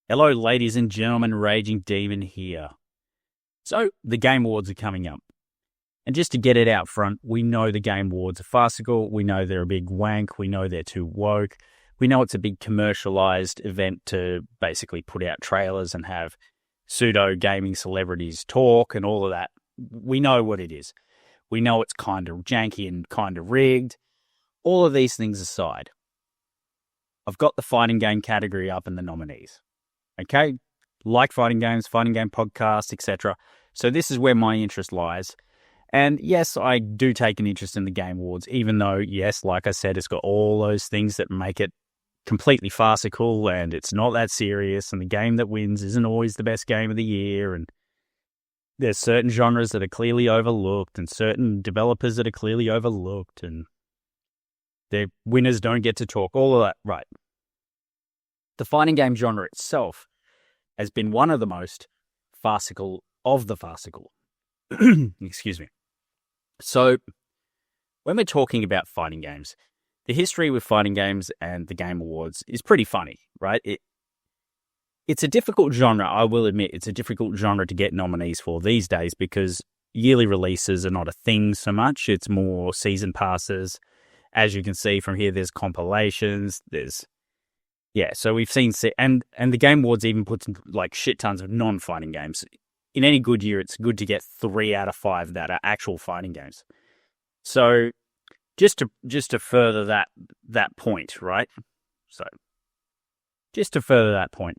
Hello, ladies and gentlemen, Raging Demon here. So, the Game Awards are coming up. And just to get it out front, we know the Game Awards are farcical. We know they're a big wank. We know they're too woke. We know it's a big commercialized event to basically put out trailers and have pseudo gaming celebrities talk and all of that. We know what it is. We know it's kind of janky and kind of rigged. All of these things aside, I've got the fighting game category up in the nominees. Okay, like fighting games, fighting game podcasts, etc. So this is where my interest lies. And yes, I do take an interest in the Game Awards, even though, yes, like I said, it's got all those things that make it completely farcical and it's not that serious. And the game that wins isn't always the best game of the year. And there's certain genres that are clearly overlooked and certain developers that are clearly overlooked. And their winners don't get to talk, all of that, right. The fighting game genre itself has been one of the most farcical of the farcical. Excuse me. So, when we're talking about fighting games, the history with fighting games and the Game Awards is pretty funny, right? It's a difficult genre, I will admit. It's a difficult genre to get nominees for these days because yearly releases are not a thing so much. It's more season passes. As you can see from here, there's compilations, so we've seen, and the Game Awards even puts like shit tons of non-fighting games. In any good year, it's good to get 3 out of 5 that are actual fighting games. So just to further that point, right? So just to further that point,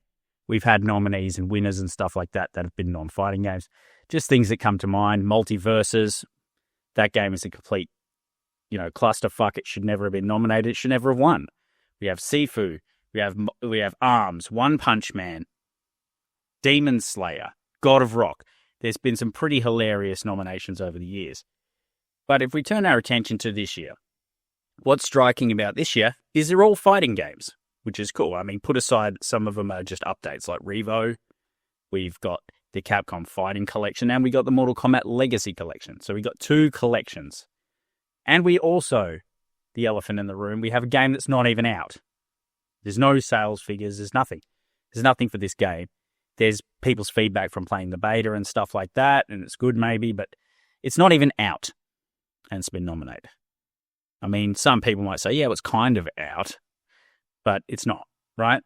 we've had nominees and winners and stuff like that have been non-fighting games. Just things that come to mind. Multiverses, that game is a complete, clusterfuck. It should never have been nominated. It should never have won. We have Sifu. We have ARMS, One Punch Man, Demon Slayer, God of Rock. There's been some pretty hilarious nominations over the years. But if we turn our attention to this year, what's striking about this year is they're all fighting games, which is cool. I mean, put aside some of them are just updates like Revo. We've got the Capcom Fighting Collection and we got the Mortal Kombat Legacy Collection. So we got 2 collections. And we also, the elephant in the room, we have a game that's not even out. There's no sales figures. There's nothing. There's nothing for this game. There's people's feedback from playing the beta and stuff like that, and it's good maybe, but it's not even out, and it's been nominated. I mean, some people might say, yeah, it's kind of out, but it's not, right?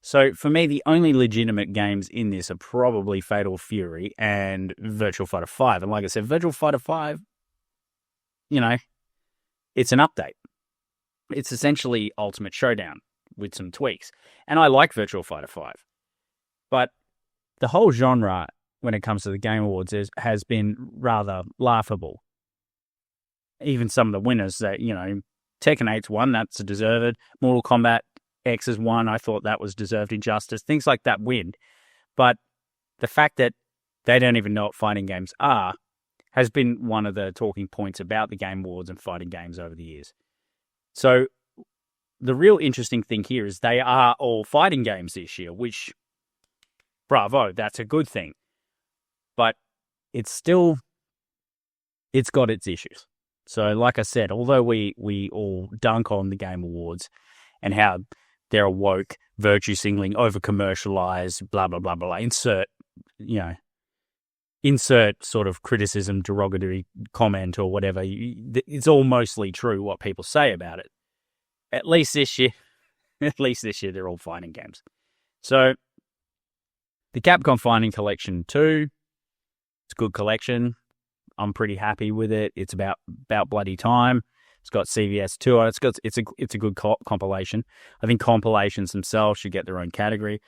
So for me, the only legitimate games in this are probably Fatal Fury and Virtua Fighter 5. And like I said, Virtua Fighter 5, it's an update. It's essentially Ultimate Showdown with some tweaks. And I like Virtua Fighter 5. But the whole genre, when it comes to the Game Awards, has been rather laughable. Even some of the winners that, Tekken 8's won, that's deserved. Mortal Kombat X has won, I thought that was deserved injustice. Things like that win. But the fact that they don't even know what fighting games are has been one of the talking points about the Game Awards and fighting games over the years. So the real interesting thing here is they are all fighting games this year, which, bravo, that's a good thing. But it's got its issues. So like I said, although we all dunk on the Game Awards and how they're woke, virtue signaling, over-commercialized, blah, blah, blah, blah, insert sort of criticism, derogatory comment or whatever. It's all mostly true what people say about it. At least this year, they're all fighting games. So, the Capcom Fighting Collection 2, it's a good collection. I'm pretty happy with it. It's about bloody time. It's got CVS 2 on it. It's a good compilation. I think compilations themselves should get their own category.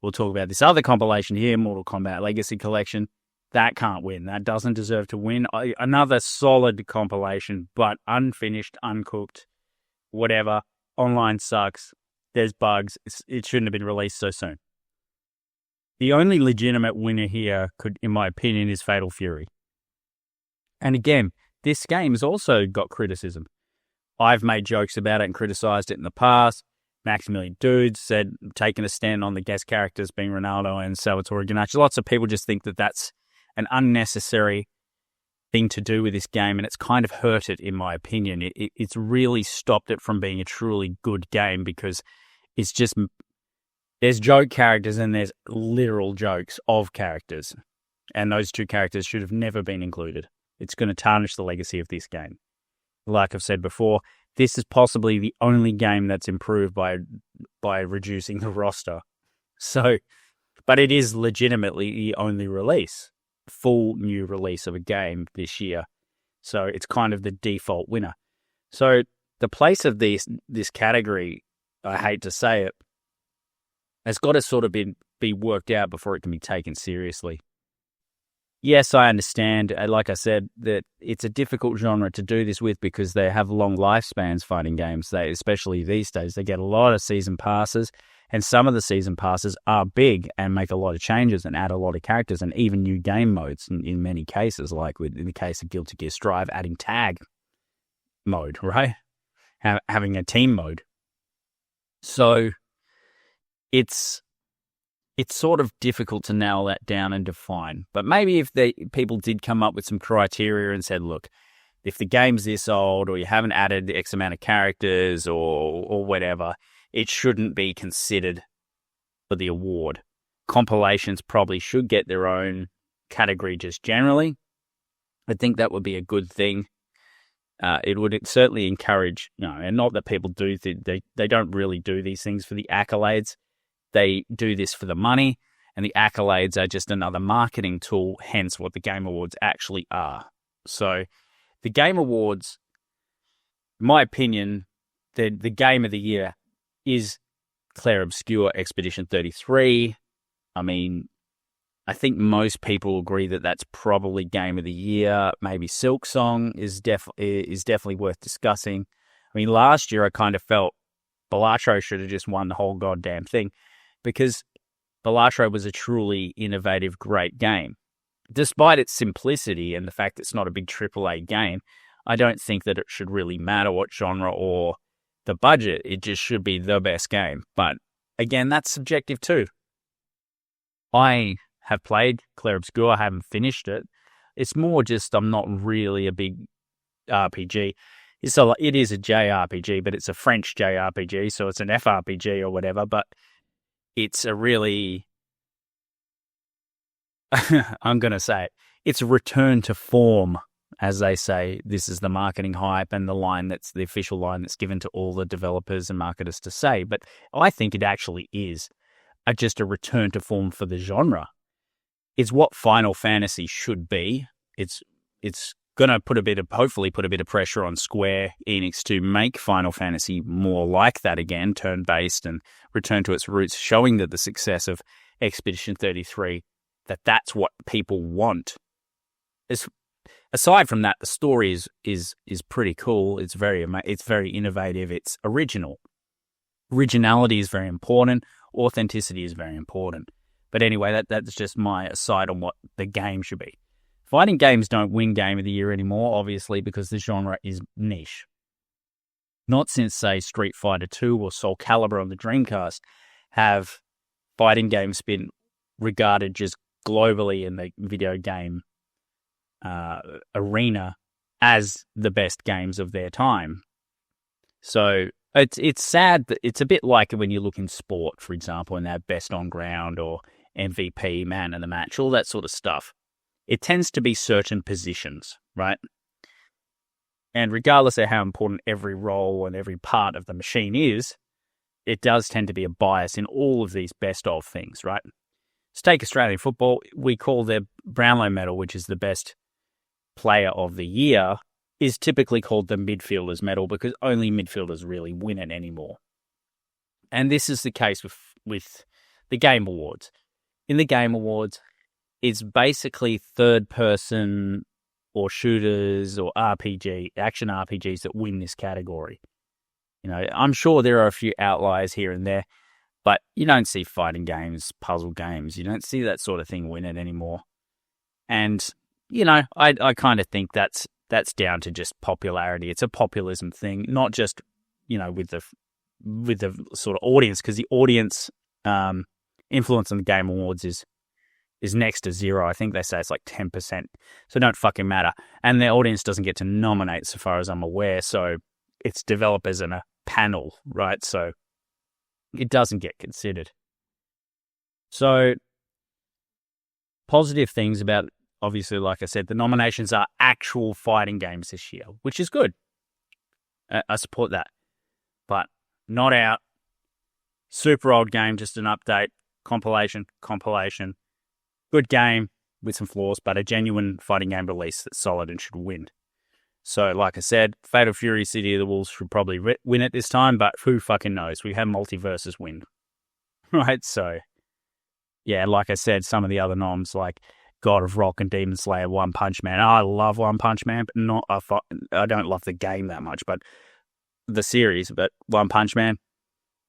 We'll talk about this other compilation here, Mortal Kombat Legacy Collection. That can't win. That doesn't deserve to win. Another solid compilation, but unfinished, uncooked. Whatever, online sucks, there's bugs, it shouldn't have been released so soon. The only legitimate winner here, in my opinion, is Fatal Fury. And again, this game has also got criticism. I've made jokes about it and criticised it in the past. Maximilian Dudes said, taking a stand on the guest characters being Ronaldo and Salvatore Ganacci. Lots of people just think that that's an unnecessary thing to do with this game, and it's kind of hurt it, in my opinion. It's really stopped it from being a truly good game because it's just There's joke characters and there's literal jokes of characters. And those two characters should have never been included. It's going to tarnish the legacy of this game. Like I've said before, this is possibly the only game that's improved by reducing the roster. So, but it is legitimately the only full new release of a game this year. So it's kind of the default winner. So the place of this category, I hate to say it, has got to sort of be worked out before it can be taken seriously. Yes, I understand, like I said, that it's a difficult genre to do this with because they have long lifespans, fighting games. Especially these days, they get a lot of season passes, and some of the season passes are big and make a lot of changes and add a lot of characters and even new game modes in many cases, like in the case of Guilty Gear Strive, adding tag mode, right? Having a team mode. So it's sort of difficult to nail that down and define. But maybe if people did come up with some criteria and said, look, if the game's this old or you haven't added X amount of characters or whatever, it shouldn't be considered for the award. Compilations probably should get their own category just generally. I think that would be a good thing. It would certainly encourage, and not that people do, they don't really do these things for the accolades. They do this for the money, and the accolades are just another marketing tool, hence what the Game Awards actually are. So the Game Awards, in my opinion, the game of the year is Clair Obscur Expedition 33. I mean, I think most people agree that that's probably game of the year. Maybe Silk Song is definitely worth discussing. I mean, last year I kind of felt Balatro should have just won the whole goddamn thing, because Balatro was a truly innovative, great game. Despite its simplicity and the fact it's not a big AAA game, I don't think that it should really matter what genre or the budget. It just should be the best game. But again, that's subjective too. I have played Clair Obscur. I haven't finished it. It's more just I'm not really a big RPG. It is a JRPG, but it's a French JRPG, so it's an FRPG or whatever, but it's a really, I'm going to say it, it's a return to form, as they say. This is the marketing hype and that's the official line that's given to all the developers and marketers to say. But I think it actually is just a return to form for the genre. It's what Final Fantasy should be. It's going to hopefully put a bit of pressure on Square Enix to make Final Fantasy more like that again, turn-based, and return to its roots, showing that the success of Expedition 33, that's what people want. Aside from that, the story is pretty cool. It's very innovative. It's original. Originality is very important. Authenticity is very important. But anyway, that's just my aside on what the game should be. Fighting games don't win Game of the Year anymore, obviously, because the genre is niche. Not since, say, Street Fighter II or Soul Calibur on the Dreamcast have fighting games been regarded just globally in the video game arena as the best games of their time. So it's sad that it's a bit like when you look in sport, for example, and they have best on ground or MVP, man of the match, all that sort of stuff. It tends to be certain positions, right? And regardless of how important every role and every part of the machine is, it does tend to be a bias in all of these best of things, right? Let's take Australian football. We call the Brownlow medal, which is the best player of the year, is typically called the midfielder's medal because only midfielders really win it anymore. And this is the case with the Game Awards. In the Game Awards, it's basically third person or shooters or action RPGs that win this category. I'm sure there are a few outliers here and there, but you don't see fighting games, puzzle games. You don't see that sort of thing win it anymore. And, I kind of think that's down to just popularity. It's a populism thing, not just, with the sort of audience, because the audience influence on the Game Awards is next to zero. I think they say it's like 10%. So it don't fucking matter. And the audience doesn't get to nominate so far as I'm aware. So it's developers and a panel, right? So it doesn't get considered. So, positive things about, obviously, like I said, the nominations are actual fighting games this year, which is good. I support that. But not out. Super old game, just an update. Compilation. Good game with some flaws, but a genuine fighting game release that's solid and should win. So, like I said, Fatal Fury City of the Wolves should probably win it this time, but who fucking knows? We have multiverses win. Right? So, yeah, like I said, some of the other noms like God of Rock and Demon Slayer, One Punch Man. I love One Punch Man, but I don't love the game that much, but the series. But One Punch Man,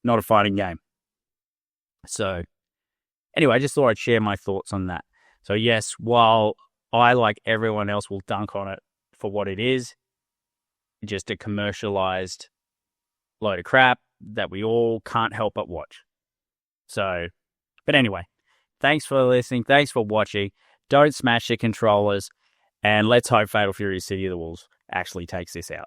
not a fighting game. So, anyway, I just thought I'd share my thoughts on that. So, yes, while I, like everyone else, will dunk on it for what it is, just a commercialized load of crap that we all can't help but watch. So, but anyway, thanks for listening. Thanks for watching. Don't smash your controllers. And let's hope Fatal Fury City of the Wolves actually takes this out.